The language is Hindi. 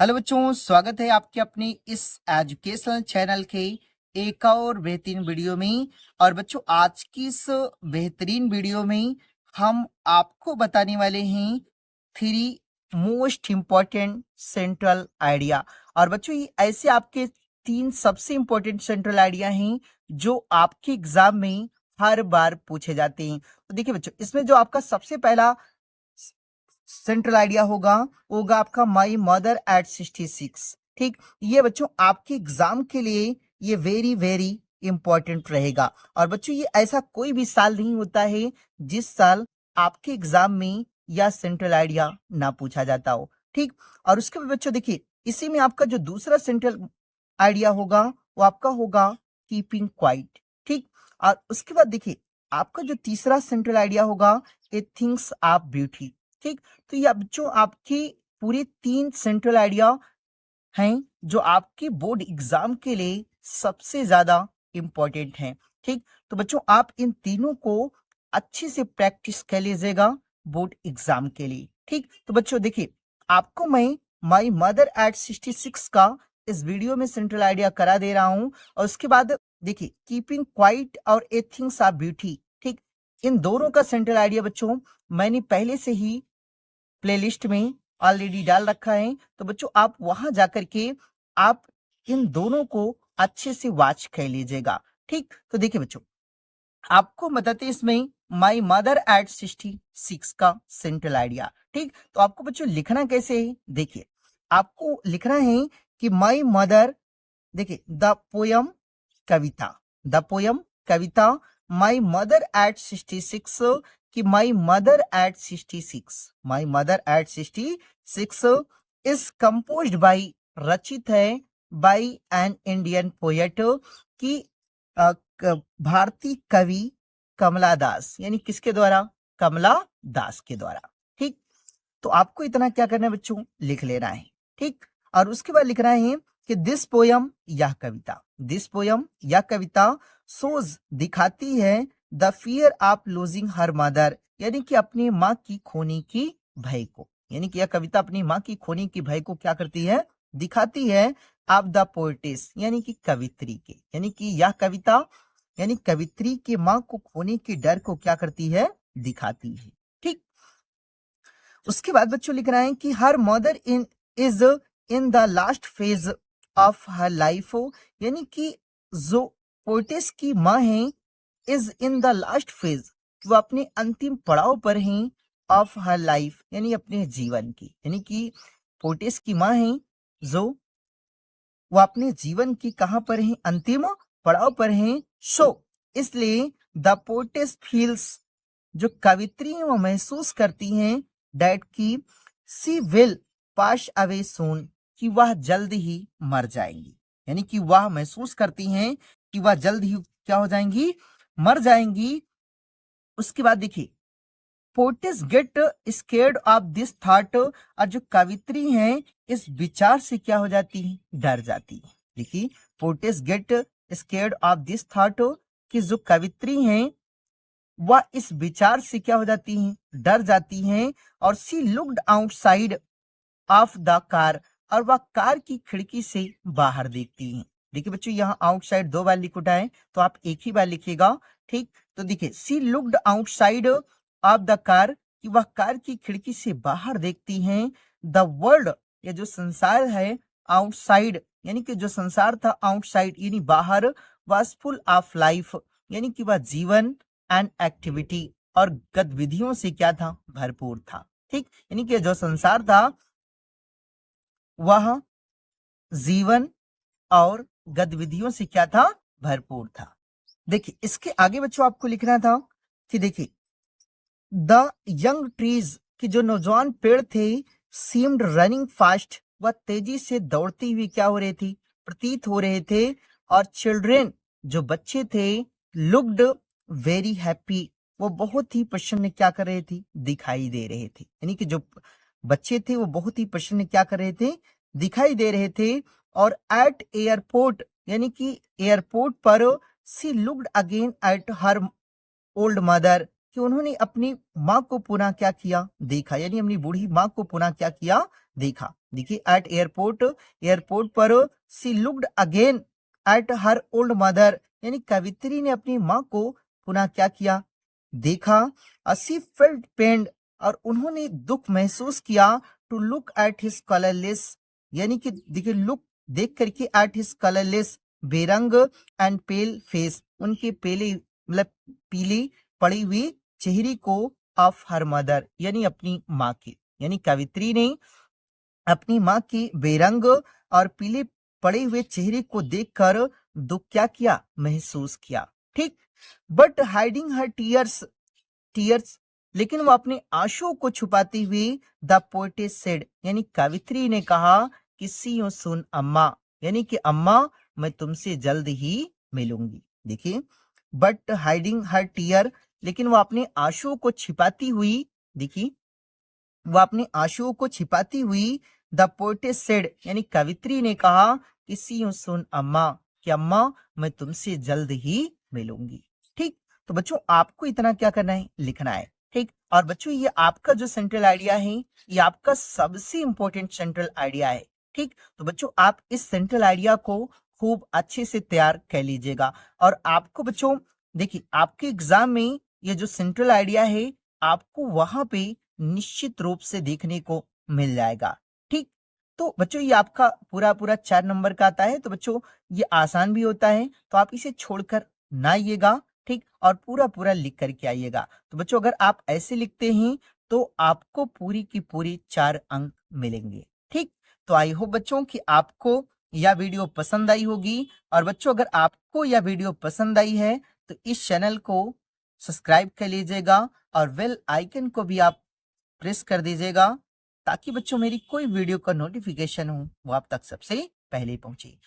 हेलो बच्चों, स्वागत है आपके अपने इस एजुकेशनल चैनल के एक और बेहतरीन वीडियो में। और बच्चों, आज की इस बेहतरीन वीडियो में हम आपको बताने वाले हैं 3 मोस्ट इम्पॉर्टेंट सेंट्रल आइडिया। और बच्चों, ये ऐसे आपके 3 सबसे इम्पोर्टेंट सेंट्रल आइडिया हैं जो आपके एग्जाम में हर बार पूछे जाते हैं। तो देखिए बच्चों, इसमें जो आपका सबसे पहला सेंट्रल आइडिया होगा आपका माई मदर एट 66। ठीक, ये बच्चों आपके एग्जाम के लिए ये वेरी वेरी इंपॉर्टेंट रहेगा। और बच्चों, ये ऐसा कोई भी साल नहीं होता है जिस साल आपके एग्जाम में या सेंट्रल आइडिया ना पूछा जाता हो। ठीक, और उसके बाद बच्चों देखिए, इसी में आपका जो दूसरा सेंट्रल आइडिया होगा वो आपका होगा कीपिंग क्वाइट। ठीक, और उसके बाद देखिए, आपका जो तीसरा सेंट्रल आइडिया होगा ए थिंग्स ऑफ ब्यूटी। ठीक, तो ये बच्चों आपकी पूरे 3 सेंट्रल आइडिया हैं जो आपके बोर्ड एग्जाम के लिए सबसे ज्यादा इंपॉर्टेंट हैं। ठीक, तो बच्चों आप इन तीनों को अच्छे से प्रैक्टिस कर लीजिएगा बोर्ड एग्जाम के लिए। ठीक, तो बच्चों देखिए, आपको मैं माई मदर एट 66 का इस वीडियो में सेंट्रल आइडिया करा दे रहा हूं। और उसके बाद देखिए, कीपिंग क्वाइट और ए थिंग्स ऑफ ब्यूटी, ठीक, इन दोनों का सेंट्रल आइडिया बच्चों मैंने पहले से ही प्लेलिस्ट में ऑलरेडी डाल रखा है। तो बच्चों आप वहां जाकर के आप इन दोनों को अच्छे से वॉच कर लीजिएगा। ठीक, तो देखिए बच्चों, आपको बताते इसमें माई मदर एट 66 का सेंट्रल आइडिया। ठीक, तो आपको बच्चों लिखना कैसे है, देखिए आपको लिखना है कि माई मदर, देखिए the poem Kavita, the poem Kavita my mother eight 66, कि my mother eight 66, my mother eight 66 is composed by, रचित है बाई एन इंडियन पोएट, की भारतीय कवि कमला दास, यानी किसके द्वारा, कमला दास के द्वारा। ठीक, तो आपको इतना क्या करना है बच्चों, लिख लेना है। ठीक, और उसके बाद लिखना है कि दिस पोयम, यह कविता, दिस पोयम यह कविता सोज दिखाती है the fear of losing her mother, यानी कि अपनी माँ की खोने की भय को, यानी कि यह कविता अपनी माँ की खोने की भय को क्या करती है, दिखाती है। ऑफ द पोएटिस, यानी कि कवित्री के, यानी कि यह कविता यानी कवित्री की माँ को खोने के डर को क्या करती है, दिखाती है। ठीक, उसके बाद बच्चों लिख रहे हैं कि her mother in is in the last phase of her life, यानी कि जो पोएटिस की माँ है is in the last phase, वो अपने अंतिम पड़ाव पर हैं ऑफ हर लाइफ, यानी अपने जीवन की, यानी कि पोएटिस की माँ है जो वो अपने जीवन की कहां पर हैं, अंतिम पड़ाव पर हैं। सो इसलिए द पोएटिस फील्स, जो कवित्री वो महसूस करती हैं, डैट की सी विल पास अवे सून, कि वह जल्द ही मर जाएंगी, यानी कि वह महसूस करती हैं कि वह जल्द ही क्या हो जाएंगी, मर जाएंगी। उसके बाद देखिए, poet's get scared of this thought, और जो कवित्री हैं इस विचार से क्या हो जाती है, डर जाती है। देखिए, poet's get scared of this thought, कि जो कवित्री हैं वह इस विचार से क्या हो जाती हैं, डर जाती हैं। और she looked outside of the car, और वह कार की खिड़की से बाहर देखती हैं। देखिए बच्चों, यहाँ आउटसाइड 2 बार लिख उठाएं तो आप एक ही बार लिखिएगा। ठीक, तो देखिए, she looked outside of the car, कि वह कार की खिड़की से बाहर देखती हैं। द वर्ल्ड, ये जो संसार है, आउटसाइड, यानी कि जो संसार था आउटसाइड यानी बाहर, वाज फुल ऑफ लाइफ, यानी कि वह जीवन एंड एक्टिविटी और गतिविधियों से क्या था, भरपूर था। ठीक, यानी कि जो संसार था वह जीवन और गतिविधियों से क्या था, भरपूर था। देखिए, इसके आगे बच्चों आपको लिखना था कि देखिए, द यंग ट्रीज, की जो नौजवान पेड़ थे, सीम्ड रनिंग फास्ट, वह तेजी से दौड़ती हुई क्या हो रही थी, प्रतीत हो रहे थे। और चिल्ड्रेन, जो बच्चे थे, लुक्ड वेरी हैप्पी, वो बहुत ही प्रसन्न क्या कर रहे थे, दिखाई दे रहे थे, यानी कि जो बच्चे थे वो बहुत ही प्रसन्न क्या कर रहे थे, दिखाई दे रहे थे। और एट एयरपोर्ट, यानी कि एयरपोर्ट पर, she looked again at her old mother, कि उन्होंने अपनी माँ को पुनः क्या किया, देखा, यानी अपनी बूढ़ी माँ को पुनः क्या किया, देखा। देखिए एट एयरपोर्ट, एयरपोर्ट पर she looked again at her old mother, यानी कवित्री ने अपनी माँ को पुनः क्या किया, देखा। सी फेल्ट पेन, और उन्होंने दुख महसूस किया। To look at his colourless, यानी कि देखिए लुक देख करके एट हिज कलरलेस बेरंग एंड पेल फेस, उनके पेले मतलब पीली पड़ी हुई चेहरे को ऑफ हर मदर, यानी अपनी माँ की, यानी कवित्री ने अपनी माँ की बेरंग और पीले पड़े हुए चेहरे को देखकर दुख क्या किया, महसूस किया। ठीक। बट हाइडिंग हर टीयर्स, लेकिन वो अपने आंसुओं को छुपाती हुई द पोएटेस सेड, यानी कवित्री ने कहा कि सी यू सुन अम्मा, यानी कि अम्मा मैं तुमसे जल्द ही मिलूंगी। देखिए बट हाइडिंग हर टीयर, लेकिन वो अपने आंसुओं को छिपाती हुई, देखिए वो अपने आंसुओं को छिपाती हुई द पोएटेस सेड, यानी कवित्री ने कहा कि सी यू सुन अम्मा, कि अम्मा मैं तुमसे जल्द ही मिलूंगी। ठीक। तो बच्चों आपको इतना क्या करना है, लिखना है। ठीक। और बच्चों ये आपका जो सेंट्रल आइडिया है, ये आपका सबसे इंपॉर्टेंट सेंट्रल आइडिया है। ठीक। तो बच्चों आप इस सेंट्रल आइडिया को खूब अच्छे से तैयार कर लीजिएगा। और आपको बच्चों देखिए आपके एग्जाम में ये जो सेंट्रल आइडिया है आपको वहां पे निश्चित रूप से देखने को मिल जाएगा। ठीक। तो बच्चों ये आपका पूरा पूरा 4 नंबर का आता है। तो बच्चों ये आसान भी होता है, तो आप इसे छोड़कर ना आइएगा। ठीक। और पूरा पूरा लिख करके आइएगा। तो बच्चों अगर आप ऐसे लिखते हैं तो आपको पूरी की पूरी 4 अंक मिलेंगे। ठीक। तो आई होप बच्चों कि आपको यह वीडियो पसंद आई होगी। और बच्चों अगर आपको यह वीडियो पसंद आई है तो इस चैनल को सब्सक्राइब कर लीजिएगा और बेल आइकन को भी आप प्रेस कर दीजिएगा, ताकि बच्चों मेरी कोई वीडियो का नोटिफिकेशन हो वो आप तक सबसे पहले पहुंचे।